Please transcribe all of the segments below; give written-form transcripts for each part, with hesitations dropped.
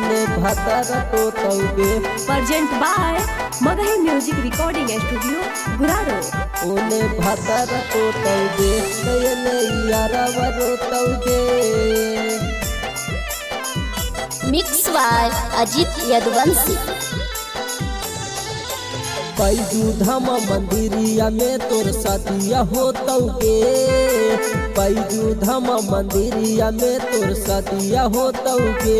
ओने भातारा तो तौगे present by Magahi music recording studio Guraru. ओने भातारा तो तौगे नयने यारावा रो तौगे। Mix by Ajit Yaduvanshi. पैजू धाम मंदिरिया में तोर सदिया हो तौगे। पैजू धाम मंदिरिया में तोर सदिया हो तौगे।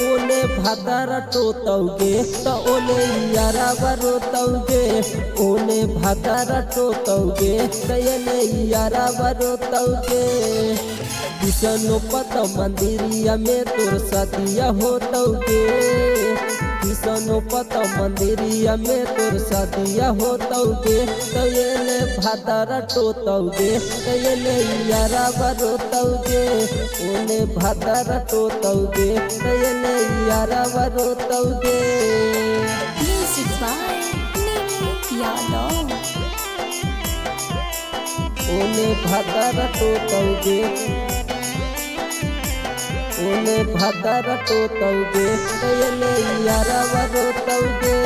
ओने भातारा तो तौगे तो ओने यारावा रो तौगे। ओने भातारा तो तौगे तयने यारावा रो तौगे। विष्णुपत मंदिरिया में तोर सदिया हो तौगे। विष्णुपत मंदिरिया में तोर सदिया हो तौगे। तयने भातारा तो तौगे तयने यारावा रो तौगे। ओने भातारा तो तौगे तयने यारावा रो तौगे। म्यूजिक बाय निमित यादव। ओने भातारा तो तौगे। ओने भातारा तो तौगे तयने यारावा रो तौगे।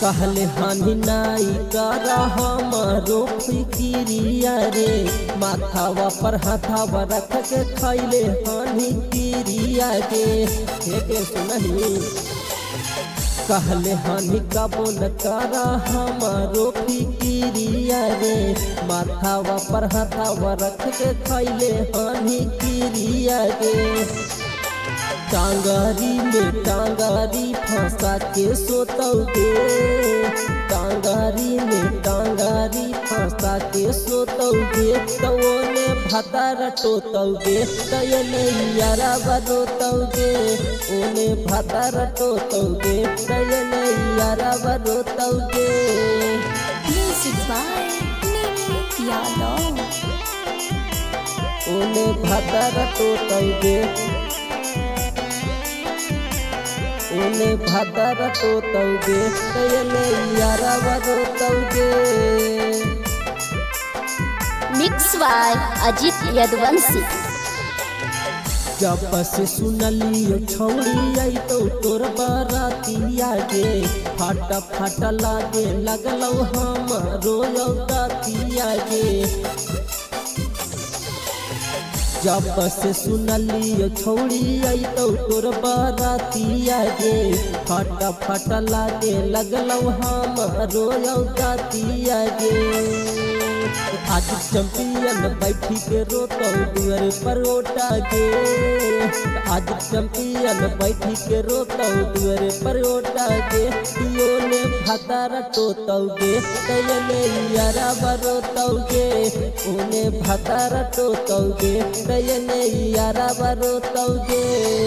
कहले हानि नाई करा हमारो फिकिरिया रे। माथावा पर हाथावा रख के खैले हानि किरिया के। के सुनही कहले हानि कबो न करा हमारो फिकिरिया रे। माथावा पर हाथावा रख के खैले हानि किरिया के। टांगारी में टांगारी फंसा के सोतौगे। टांगारी में टांगारी फंसा के सोतौगे। तवने भातारा टोतौगे तयने यारावा रोतौगे। ओने भातारा टोतौगे तयने यारावा रोतौगे। म्यूजिक बाय निमित यादव। ओने भातारा टोतौगे। ओने भातारा तो तौगे तयने यारावा रो तौगे। Mix by Ajit Yaduvanshi. जब से सुनलियो छौड़ी आई तो तोर बारातिया गे। फाटा फाटा लागे लगलौ हमारो यौदातिया गे। जब से सुनलियो छौड़ी आई तो तोर बारातिया गे। फाटा फाटा लागे लगलौ हमारो यौदातिया गे। आज चैंपियन बैठी के रोतो दुआरे पर ओटा गे। आज चैंपियन बैठी के रोतो दुआरे पर ओटा गे। ओने भातारा तो तौगे तयने यारावा रो तौगे। ओने भातारा तो तौगे तयने यारावा रो तौगे।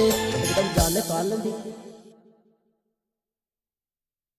एकदम जाने काल दी।